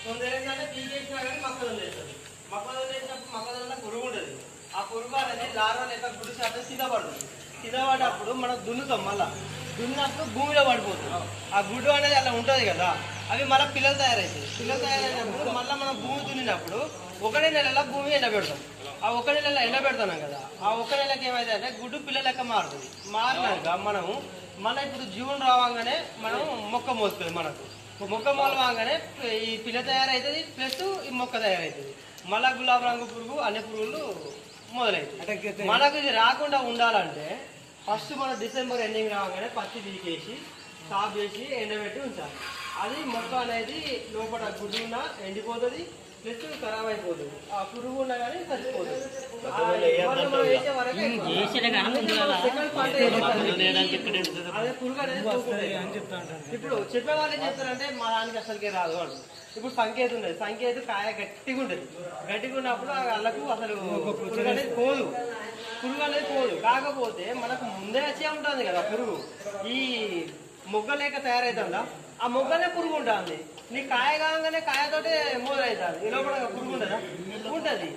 కొందరేంటంటే పీకేసినా కానీ మొక్కజొన్న వేస్తారు. మొక్కజొన్న వేసినప్పుడు మొక్కజొన్న పురుగు ఉంటుంది. ఆ పురుగు అనేది లార్వా లేక గుడి శాతం సిద్ధపడుతుంది. సిద్ధపడ్డప్పుడు మనం దున్నుతాం. మళ్ళీ దున్నప్పుడు భూమిలో పడిపోతుంది. ఆ గుడ్డు అనేది అలా ఉంటుంది కదా, అవి మళ్ళీ పిల్లలు తయారవుతాయి. పిల్లలు తయారైనప్పుడు మళ్ళీ మనం భూమి దున్నినప్పుడు ఒకటే నెలలో భూమి ఎండబెడతాం. ఆ ఒక నెలలో ఎండబెడుతున్నాం కదా, ఆ ఒక నెలకి ఏమైతే అంటే గుడ్డు పిల్ల లెక్క మారుతుంది. మారినాక మన ఇప్పుడు జీవనం రావంగానే మనం మొక్క మోస్తుంది. మనకు మొక్క మొలవంగానే ఈ పిల్ల తయారవుతుంది, ప్లస్ ఈ మొక్క తయారవుతుంది. మళ్ళా గులాబీ రంగు పురుగు అన్ని పురుగులు మొదలవుతాయి. మనకు ఇది రాకుండా ఉండాలంటే ఫస్ట్ మనం డిసెంబర్ ఎండింగ్ రాగానే పత్తి తీసేసి సాఫ్ చేసి ఎండబెట్టి ఉంచాలి. అది మొక్క అనేది లోపల గుడ్డున్న ఎండిపోతుంది, ప్లస్ ఖరాబ్ అయిపోతుంది. ఆ పురుగు ఉన్నా కానీ చచ్చిపోతుంది. అదే పురుగు అనేది ఇప్పుడు చెప్పే వాళ్ళు ఏం చెప్తారంటే మా దానికి అసలుకే రాదు అంటారు. ఇప్పుడు సంకేత ఉండదు. సంకేత కాయ గట్టిగా ఉంటుంది. గట్టిగా ఉన్నప్పుడు వాళ్ళకు అసలు పురుగు అనేది పోదు. పురుగు అనేది పోదు. కాకపోతే మనకు ముందే వచ్చే ఉంటుంది కదా పురుగు. ఈ మొగ్గ లేక తయారవుతుందా, ఆ మొగ్గనే పురుగు ఉంటుంది. నీ కాయ కాగానే కాయతోటే మొదలవుతుంది. ఈ లోపల పురుగు ఉండదా? ఉంటుంది.